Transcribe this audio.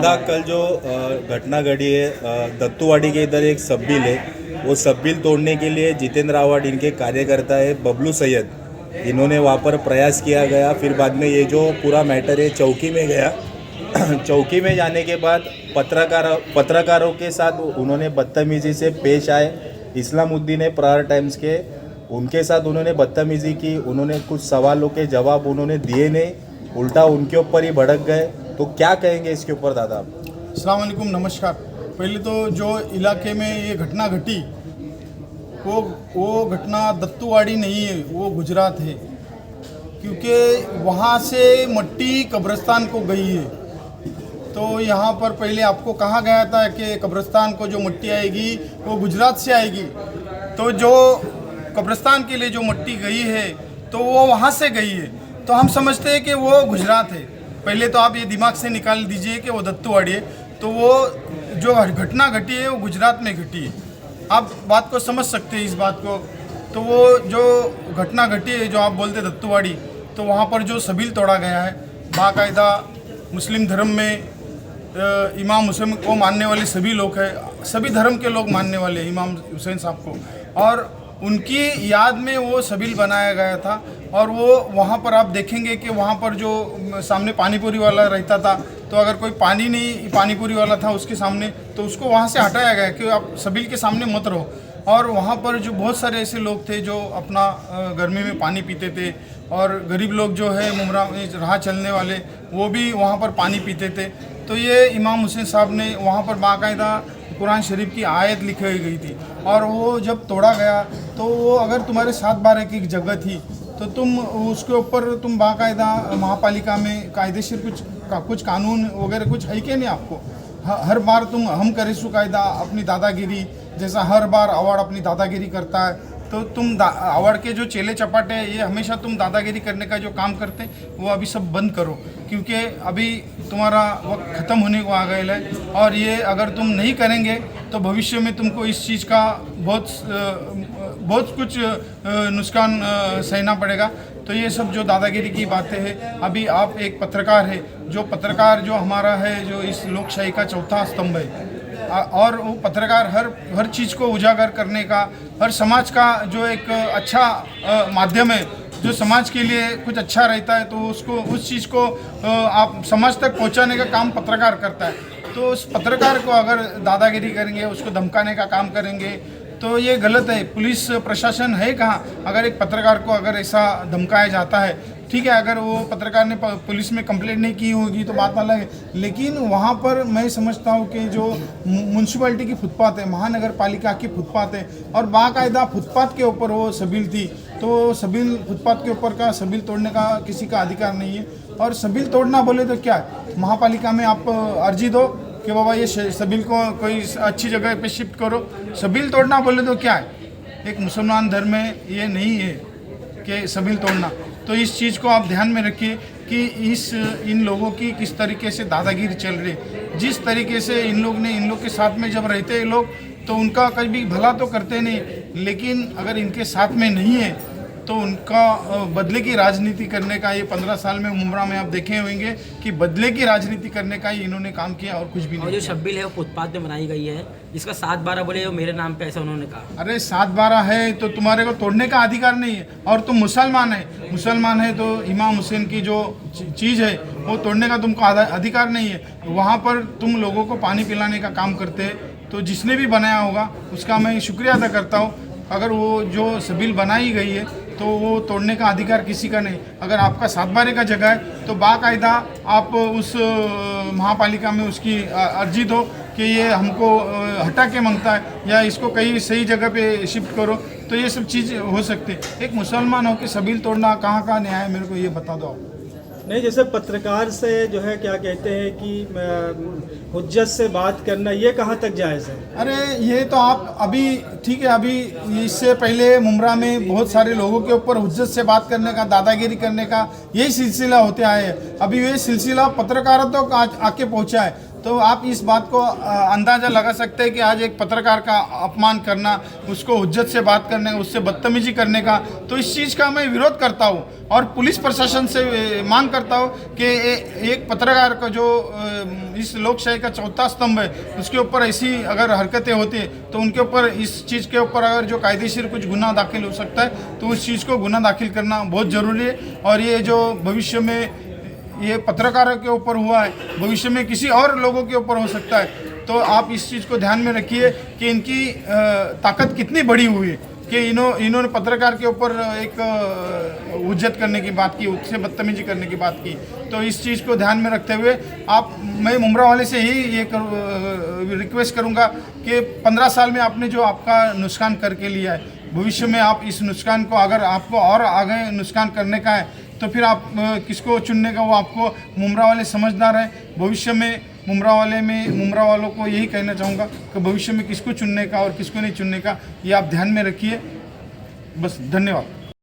दादा कल जो घटना घटी है दत्तूवाड़ी के इधर एक सब बिल है, वो सब बिल तोड़ने के लिए जितेंद्र आवाड इनके कार्यकर्ता है बबलू सैयद, इन्होंने वहाँ पर प्रयास किया गया। फिर बाद में ये जो पूरा मैटर है चौकी में गया। चौकी में जाने के बाद पत्रकारों के साथ उन्होंने बदतमीजी से पेश आए। इस्लामुद्दीन है प्रहार टाइम्स के, उनके साथ उन्होंने बदतमीजी की। उन्होंने कुछ सवालों के जवाब उन्होंने दिए नहीं, उल्टा उनके ऊपर ही भड़क गए। तो क्या कहेंगे इसके ऊपर दादा आप? अस्सलाम वालेकुम, नमस्कार। पहले तो जो इलाके में ये घटना घटी वो घटना दत्तूवाड़ी नहीं है, वो गुजरात है, क्योंकि वहाँ से मट्टी कब्रिस्तान को गई है। तो यहाँ पर पहले आपको कहा गया था कि कब्रिस्तान को जो मट्टी आएगी वो गुजरात से आएगी। तो जो कब्रिस्तान के लिए जो मट्टी गई है तो वो वहाँ से गई है, तो हम समझते हैं कि वो गुजरात है। पहले तो आप ये दिमाग से निकाल दीजिए कि वो दत्तूवाड़ी है, तो वो जो घटना घटी है वो गुजरात में घटी है। आप बात को समझ सकते हैं इस बात को। तो वो जो घटना घटी है जो आप बोलते दत्तूवाड़ी, तो वहाँ पर जो सबील तोड़ा गया है, बाकायदा मुस्लिम धर्म में इमाम हुसैन को मानने वाले सभी लोग हैं, सभी धर्म के लोग मानने वाले इमाम हुसैन साहब को, और उनकी याद में वो सबील बनाया गया था। और वो वहाँ पर आप देखेंगे कि वहाँ पर जो सामने पानीपुरी वाला रहता था, तो अगर कोई पानीपुरी वाला था उसके सामने, तो उसको वहाँ से हटाया गया कि आप सबील के सामने मत रहो। और वहाँ पर जो बहुत सारे ऐसे लोग थे जो अपना गर्मी में पानी पीते थे, और गरीब लोग जो है मुमरा में राह चलने वाले, वो भी वहाँ पर पानी पीते थे। तो ये इमाम हुसैन साहब ने वहाँ पर बाकायदा कुरान शरीफ की आयत लिखी गई थी, और वो जब तोड़ा गया तो वो अगर तुम्हारे 7/12 की जगह थी तो तुम उसके ऊपर तुम बाकायदा महापालिका में कायदेशीर कुछ कानून वगैरह कुछ है कि नहीं आपको? हर बार तुम हम करे सु कायदा अपनी दादागिरी, जैसा हर बार अवार्ड अपनी दादागिरी करता है, तो तुम अवार्ड के जो चेले चपाटे हैं, ये हमेशा तुम दादागिरी करने का जो काम करते हैं वो अभी सब बंद करो, क्योंकि अभी तुम्हारा वक्त ख़त्म होने को आ गया है। और ये अगर तुम नहीं करेंगे तो भविष्य में तुमको इस चीज़ का बहुत कुछ नुकसान सहना पड़ेगा। तो ये सब जो दादागिरी की बातें हैं, अभी आप एक पत्रकार है, जो हमारा है, जो इस लोकशाही का चौथा स्तंभ है, और वो पत्रकार हर चीज़ को उजागर करने का, हर समाज का जो एक अच्छा माध्यम है, जो समाज के लिए कुछ अच्छा रहता है, तो उस चीज़ को आप समाज तक पहुंचाने का काम पत्रकार करता है। तो उस पत्रकार को अगर दादागिरी करेंगे, उसको धमकाने का काम करेंगे, तो ये गलत है। पुलिस प्रशासन है कहाँ अगर एक पत्रकार को अगर ऐसा धमकाया जाता है? ठीक है, अगर वो पत्रकार ने पुलिस में कंप्लेंट नहीं की होगी तो बात अलग है, लेकिन वहाँ पर मैं समझता हूँ कि जो म्यूनसिपैलिटी की फुटपाथ है, महानगर पालिका की फुटपाथ है, और बाकायदा फुटपाथ के ऊपर वो सबील थी, तो सबील फुटपाथ के ऊपर का सबील तोड़ने का किसी का अधिकार नहीं है। और सबील तोड़ना बोले तो क्या है, महापालिका में आप अर्जी दो कि बाबा ये सबील को कोई अच्छी जगह पे शिफ्ट करो। सबील तोड़ना बोले तो क्या है, एक मुसलमान धर्म में ये नहीं है कि सबील तोड़ना। तो इस चीज़ को आप ध्यान में रखिए कि इन लोगों की किस तरीके से दादागिरी चल रही है। जिस तरीके से इन लोग के साथ में जब रहते हैं लोग, तो उनका कभी भला तो करते नहीं, लेकिन अगर इनके साथ में नहीं है तो उनका बदले की राजनीति करने का, ये 15 साल में मुमरा में आप देखे होंगे कि बदले की राजनीति करने का ही इन्होंने काम किया और कुछ भी नहीं। और जो शब्बिल है वो फुटपाथ में बनाई गई है, जिसका 7/12 बोले वो मेरे नाम पे, ऐसा उन्होंने कहा। अरे 7/12 है तो तुम्हारे को तोड़ने का अधिकार नहीं है, और तुम मुसलमान है तो इमाम हुसैन की जो चीज़ है वो तोड़ने का तुमको अधिकार नहीं है। वहाँ पर तुम लोगों को पानी पिलाने का काम करते हैं, तो जिसने भी बनाया होगा उसका मैं शुक्रिया अदा करता हूँ। अगर वो जो सबील बनाई गई है तो वो तोड़ने का अधिकार किसी का नहीं। अगर आपका 7/12 का जगह है तो बाकायदा आप उस महापालिका में उसकी अर्जी दो कि ये हमको हटा के मांगता है, या इसको कहीं सही जगह पे शिफ्ट करो, तो ये सब चीज़ हो सकती है। एक मुसलमान हो के सबील तोड़ना कहाँ का न्याय है, मेरे को ये बता दो आप। नहीं, जैसे पत्रकार से जो है क्या कहते हैं कि हुज्जत से बात करना, ये कहाँ तक जायज़ है? अरे ये तो आप अभी ठीक है, अभी इससे पहले मुमरा में बहुत सारे लोगों के ऊपर हुज्जत से बात करने का, दादागिरी करने का यही सिलसिला होते आए हैं। अभी ये सिलसिला पत्रकारिता को आके पहुँचा है। तो आप इस बात को अंदाज़ा लगा सकते हैं कि आज एक पत्रकार का अपमान करना, उसको हुज्जत से बात करने, उससे बदतमीजी करने का, तो इस चीज़ का मैं विरोध करता हूँ और पुलिस प्रशासन से मांग करता हूँ कि एक पत्रकार का जो इस लोकशाही का चौथा स्तंभ है, उसके ऊपर ऐसी अगर हरकतें होती हैं तो उनके ऊपर इस चीज़ के ऊपर अगर जो कायदेशीर कुछ गुनाह दाखिल हो सकता है तो उस चीज़ को गुनाह दाखिल करना बहुत ज़रूरी है। और ये जो भविष्य में ये पत्रकारों के ऊपर हुआ है, भविष्य में किसी और लोगों के ऊपर हो सकता है, तो आप इस चीज़ को ध्यान में रखिए कि इनकी ताकत कितनी बड़ी हुई है कि इन्होंने पत्रकार के ऊपर एक उज्जत करने की बात की, उससे बदतमीजी करने की बात की। तो इस चीज़ को ध्यान में रखते हुए मैं मुमरा वाले से ही ये रिक्वेस्ट करूँगा कि 15 साल में आपने जो आपका नुकसान करके लिया है, भविष्य में आप इस नुकसान को, अगर आपको और आगे नुकसान करने का है तो फिर आप किसको चुनने का वो आपको मुमरा वाले समझदार है। भविष्य में मुमरा वालों को यही कहना चाहूँगा कि भविष्य में किसको चुनने का और किसको नहीं चुनने का ये आप ध्यान में रखिए। बस, धन्यवाद।